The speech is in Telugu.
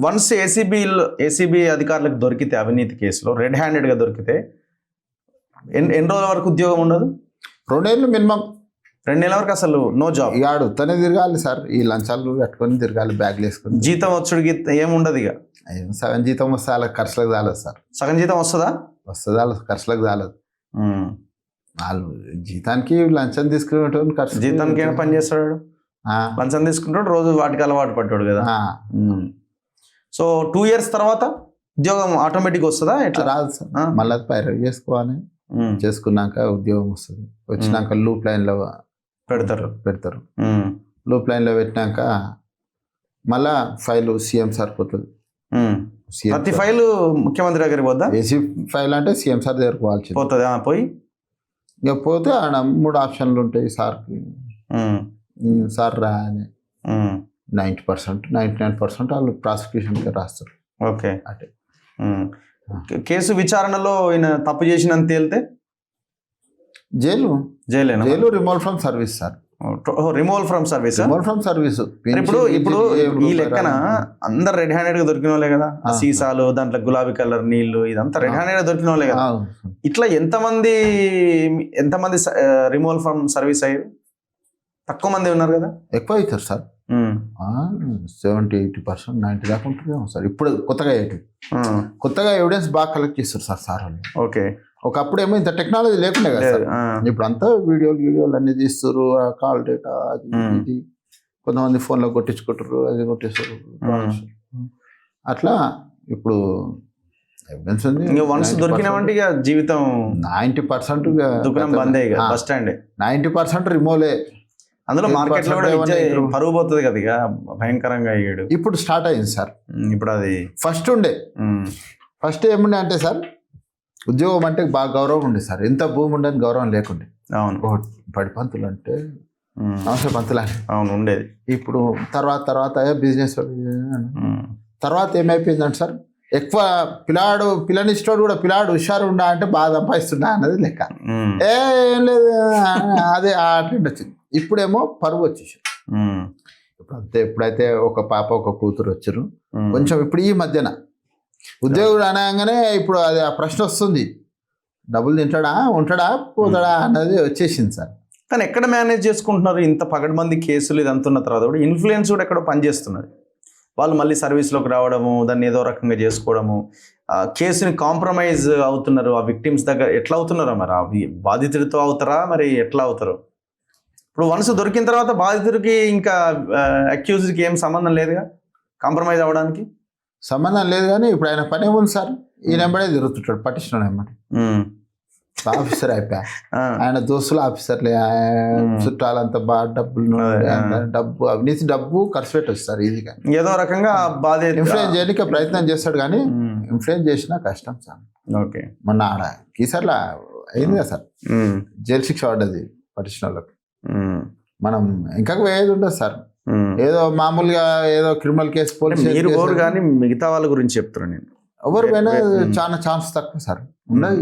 వన్స్ ఏసీబీ అధికారులకు దొరికితే అవినీతి కేసులో రెడ్ హ్యాండెడ్గా దొరికితే ఎన్ని రోజుల వరకు ఉద్యోగం ఉండదు? 2 ఏళ్ళు మినిమం. 2 నెలల వరకు అసలు నో జాబ్. ఇక ఆడుతూనే తిరగాలి సార్, ఈ లంచాలు కట్టుకొని తిరగాలి, బ్యాగ్లు వేసుకొని. జీతం వచ్చుడికి ఏముండదు ఇక. సగం జీతం వస్తే వాళ్ళకి ఖర్చులకు చాలదు సార్. సగం జీతం వస్తుందా? వస్తుంది, వాళ్ళకి ఖర్చులకు చాలదు. వాళ్ళు జీతానికి లంచం తీసుకునేటోని ఖర్చు. జీతానికి ఏమైనా పని చేస్తాడు, లంచం తీసుకుంటాడు, రోజు వాటికి అలవాటు పడ్డాడు కదా. సో 2 years తర్వాత ఉద్యోగం ఆటోమేటిక్ వస్తుందా? ఎట్లా? రాదు సార్, మళ్ళీ పైరవి చేసుకోవాలి. చేసుకున్నాక ఉద్యోగం వస్తుంది. వచ్చినాక లూప్ లైన్లో పెడతారు. లూప్ లైన్లో పెట్టినాక మళ్ళా ఫైల్ సీఎం సార్ పోతుంది. ప్రతి ఫైల్ ముఖ్యమంత్రి దగ్గరికి పోద్దా? ఏసీ ఫైల్ అంటే సీఎం సార్ దగ్గరకు పోవాల్సింది. పోతుంది. పోయి ఇక పోతే ఆడ 3 ఆప్షన్లు ఉంటాయి సార్కి. సార్ రా అని 90%, 99% వాళ్ళు ప్రాసిక్యూషన్కి రాస్తారు. ఓకే. అంటే కేసు విచారణలో ఈయన తప్పు చేసినంత తేలితే జైలు removal from service sir. Removal from service. ఇప్పుడు ఈ లెక్కన అందరు రెడ్ హ్యాండెడ్ గా దొరికిన వాళ్ళే కదా. సీసాలు, దాంట్లో గులాబీ కలర్ నీళ్లు, ఇదంతా రెడ్ హ్యాండెడ్ గా దొరికిన వాళ్ళే కదా. ఇట్లా ఎంతమంది రిమూవల్ ఫ్రమ్ సర్వీస్ అయ్యారు? తక్కువ మంది ఉన్నారు కదా. ఎక్కువ అవుతారు సార్. 70-80%, 90 దాకా ఉంటుందేమో సార్. ఇప్పుడు కొత్తగా ఎవిడెన్స్ బాగా కలెక్ట్ చేస్తారు సార్ వాళ్ళు. ఓకే. ఒకప్పుడు ఏమో ఇంత టెక్నాలజీ లేకుండా కదా సార్. ఇప్పుడు అంతా వీడియోలు అన్ని తీస్తారు, కాల్ డేటా అది కొంతమంది ఫోన్లో కొట్టించుకుంటారు, అది కొట్టేస్తారు. అట్లా ఇప్పుడు ఎవిడెన్స్ ఉంది. వన్స్ దొరికినామంటే ఇక జీవితం 90% దుకాణం బందే. Bus stand 90% రిమూవలే. అందులో మార్కెట్ లో కూడా పరుగు పోతుంది కదా, ఇక భయంకరంగా అయ్యాడు. ఇప్పుడు స్టార్ట్ అయింది సార్. ఇప్పుడు అది ఫస్ట్ ఏముండే అంటే సార్, ఉద్యోగం అంటే బాగా గౌరవం ఉండే సార్. ఎంత భూమి ఉండని గౌరవం లేకుండే. అవును. పడి పంతులు అంటే నమస్తే పంతులు అని. అవును, ఉండేది. ఇప్పుడు తర్వాత బిజినెస్ తర్వాత ఏమైపోయిందంటే సార్, ఎక్కువ పిల్లనిష్టోడు కూడా పిల్లాడు హుషారు ఉండా అంటే బాగా సంపాదిస్తున్నా అన్నది లెక్క. ఏం లేదు, అదే ఆ ట్రెండ్ వచ్చింది. ఇప్పుడేమో పరువు వచ్చేసారు. ఎప్పుడైతే ఒక పాప ఒక కూతురు వచ్చారు కొంచెం, ఇప్పుడు ఈ మధ్యన ఉద్యోగుడు అనగానే ఇప్పుడు అది ఆ ప్రశ్న వస్తుంది, డబ్బులు తింటాడా, ఉంటాడా, పోతాడా అన్నది వచ్చేసింది సార్. కానీ ఎక్కడ మేనేజ్ చేసుకుంటున్నారు ఇంత పగడ్బందీ కేసులు ఇదంతా ఉన్న తర్వాత కూడా? ఇన్ఫ్లుయెన్స్ కూడా ఎక్కడో పనిచేస్తున్నది. వాళ్ళు మళ్ళీ సర్వీస్లోకి రావడము, దాన్ని ఏదో రకంగా చేసుకోవడము, కేసుని కాంప్రమైజ్ అవుతున్నారు. ఆ విక్టిమ్స్ దగ్గర ఎట్లా అవుతున్నారా మరి? అవి బాధితుడితో అవుతారా మరి ఎట్లా అవుతారు? ఇప్పుడు వన్స్ దొరికిన తర్వాత బాధితుడికి ఇంకా అక్యూజ్డ్కి ఏం సంబంధం లేదుగా, కాంప్రమైజ్ అవ్వడానికి సంబంధం లేదు. కానీ ఇప్పుడు ఆయన పని ఏముంది సార్, ఈ నెంబడే తిరుగుతుంటాడు, పట్టించిన నెంబర్. ఆఫీసర్ అయిపోయా, ఆయన దోస్తులు ఆఫీసర్లే, చుట్టాలంతా బాగా డబ్బు అవినీతి డబ్బు ఖర్చు పెట్టచ్చు సార్. ఈజీగా ఏదో రకంగా బాధ ఇన్ఫ్లుయెన్స్ చేయడానికి ప్రయత్నం చేస్తాడు, కానీ ఇన్ఫ్లుయెన్స్ చేసినా కష్టం సార్. ఓకే. మొన్న ఆడ కీసర్లా అయింది కదా సార్, జైలు శిక్ష పడ్డది పట్టించిన వాళ్ళకి. మనం ఇంకా ఏది ఉంటుంది సార్, ఏదో మామూలుగా ఏదో క్రిమినల్ కేసు పోలీసు కానీ మిగతా వాళ్ళ గురించి చెప్తున్నాను నేను. ఎవరు పోయినా చాలా ఛాన్స్ తక్కువ సార్. ఉండదు.